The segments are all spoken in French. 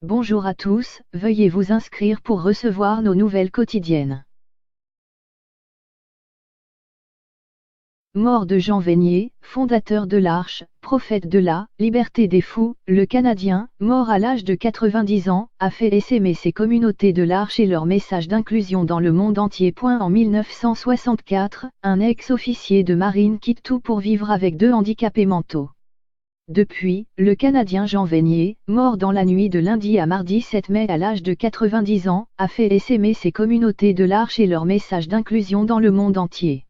Bonjour à tous, veuillez vous inscrire pour recevoir nos nouvelles quotidiennes. Mort de Jean Vanier, fondateur de l'Arche, prophète de la liberté des fous, le Canadien, mort à l'âge de 90 ans, a fait essaimer ses communautés de l'Arche et leur message d'inclusion dans le monde entier. En 1964, un ex-officier de marine quitte tout pour vivre avec 2 handicapés mentaux. Depuis, le Canadien Jean Vanier, mort dans la nuit de lundi à mardi 7 mai à l'âge de 90 ans, a fait essaimer ses communautés de l'Arche et leur message d'inclusion dans le monde entier.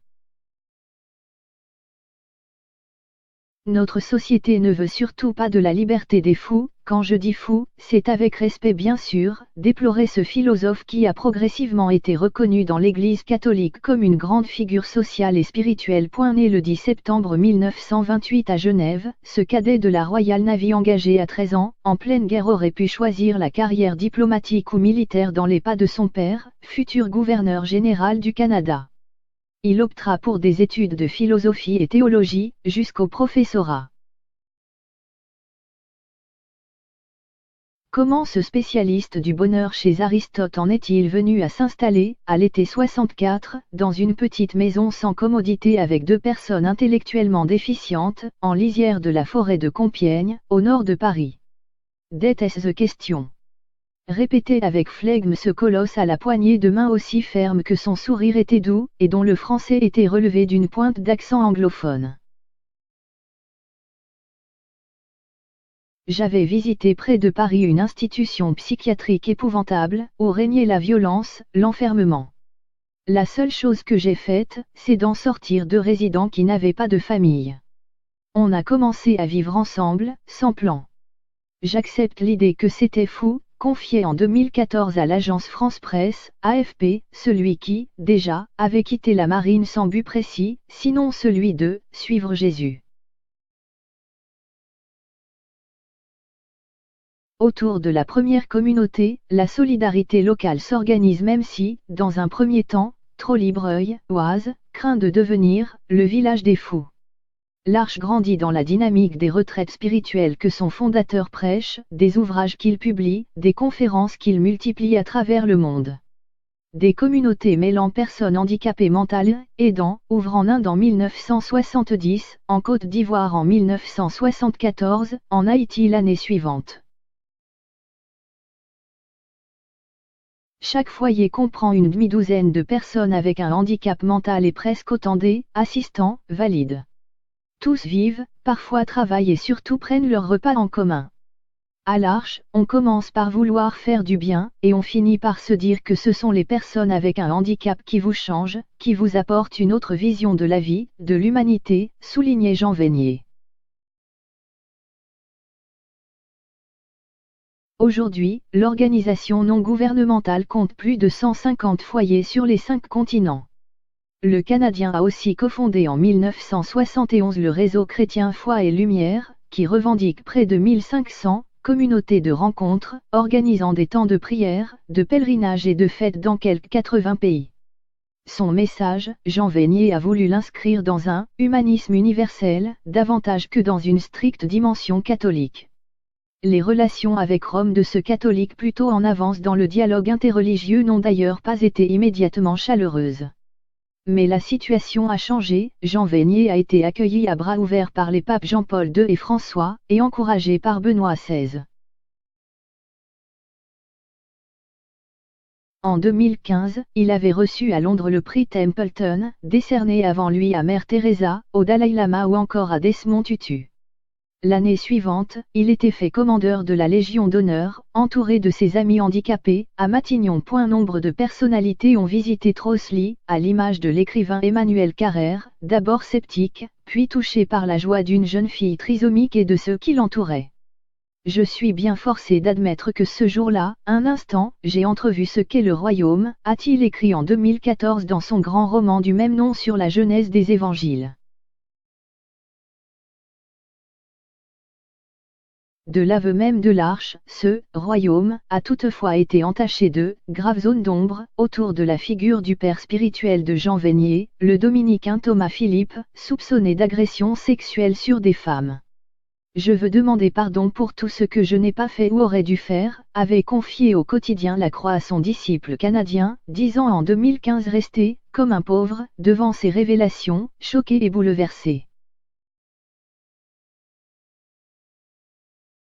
Notre société ne veut surtout pas de la liberté des fous, quand je dis fou, c'est avec respect bien sûr, déplorait ce philosophe qui a progressivement été reconnu dans l'Église catholique comme une grande figure sociale et spirituelle. Né le 10 septembre 1928 à Genève, ce cadet de la Royal Navy engagé à 13 ans, en pleine guerre aurait pu choisir la carrière diplomatique ou militaire dans les pas de son père, futur gouverneur général du Canada. Il optera pour des études de philosophie et théologie, jusqu'au professorat. Comment ce spécialiste du bonheur chez Aristote en est-il venu à s'installer, à l'été 64, dans une petite maison sans commodité avec 2 personnes intellectuellement déficientes, en lisière de la forêt de Compiègne, au nord de Paris? That-s the question. Répétait avec flegme ce colosse à la poignée de main aussi ferme que son sourire était doux, et dont le français était relevé d'une pointe d'accent anglophone. J'avais visité près de Paris une institution psychiatrique épouvantable, où régnait la violence, l'enfermement. La seule chose que j'ai faite, c'est d'en sortir 2 résidents qui n'avaient pas de famille. On a commencé à vivre ensemble, sans plan. J'accepte l'idée que c'était fou, confié en 2014 à l'agence France Presse, AFP, celui qui, déjà, avait quitté la marine sans but précis, sinon celui de « suivre Jésus ». Autour de la première communauté, la solidarité locale s'organise même si, dans un premier temps, Trolley-Breuil-Oise, craint de devenir « le village des fous ». L'Arche grandit dans la dynamique des retraites spirituelles que son fondateur prêche, des ouvrages qu'il publie, des conférences qu'il multiplie à travers le monde. Des communautés mêlant personnes handicapées mentales, aidants, ouvrent en Inde en 1970, en Côte d'Ivoire en 1974, en Haïti l'année suivante. Chaque foyer comprend une demi-douzaine de personnes avec un handicap mental et presque autant d'assistants valides. Tous vivent, parfois travaillent et surtout prennent leur repas en commun. À l'Arche, on commence par vouloir faire du bien, et on finit par se dire que ce sont les personnes avec un handicap qui vous changent, qui vous apportent une autre vision de la vie, de l'humanité, soulignait Jean Vanier. Aujourd'hui, l'organisation non gouvernementale compte plus de 150 foyers sur les 5 continents. Le Canadien a aussi cofondé en 1971 le réseau chrétien Foi et Lumière, qui revendique près de 1500 communautés de rencontres, organisant des temps de prière, de pèlerinage et de fêtes dans quelques 80 pays. Son message, Jean Vanier a voulu l'inscrire dans un humanisme universel, davantage que dans une stricte dimension catholique. Les relations avec Rome de ce catholique plutôt en avance dans le dialogue interreligieux n'ont d'ailleurs pas été immédiatement chaleureuses. Mais la situation a changé, Jean Vanier a été accueilli à bras ouverts par les papes Jean-Paul II et François, et encouragé par Benoît XVI. En 2015, il avait reçu à Londres le prix Templeton, décerné avant lui à Mère Teresa, au Dalai Lama ou encore à Desmond Tutu. L'année suivante, il était fait commandeur de la Légion d'honneur, entouré de ses amis handicapés, à Matignon. Nombre de personnalités ont visité Trosly, à l'image de l'écrivain Emmanuel Carrère, d'abord sceptique, puis touché par la joie d'une jeune fille trisomique et de ceux qui l'entouraient. Je suis bien forcé d'admettre que ce jour-là, un instant, j'ai entrevu ce qu'est le royaume, a-t-il écrit en 2014 dans son grand roman du même nom sur la genèse des évangiles. De l'aveu même de l'Arche, ce « royaume » a toutefois été entaché de « graves zones d'ombre » autour de la figure du père spirituel de Jean Vanier, le dominicain Thomas Philippe, soupçonné d'agression sexuelle sur des femmes. Je veux demander pardon pour tout ce que je n'ai pas fait ou aurais dû faire, avait confié au quotidien La Croix à son disciple canadien, disant en 2015 rester, comme un pauvre, devant ces révélations, choqué et bouleversé.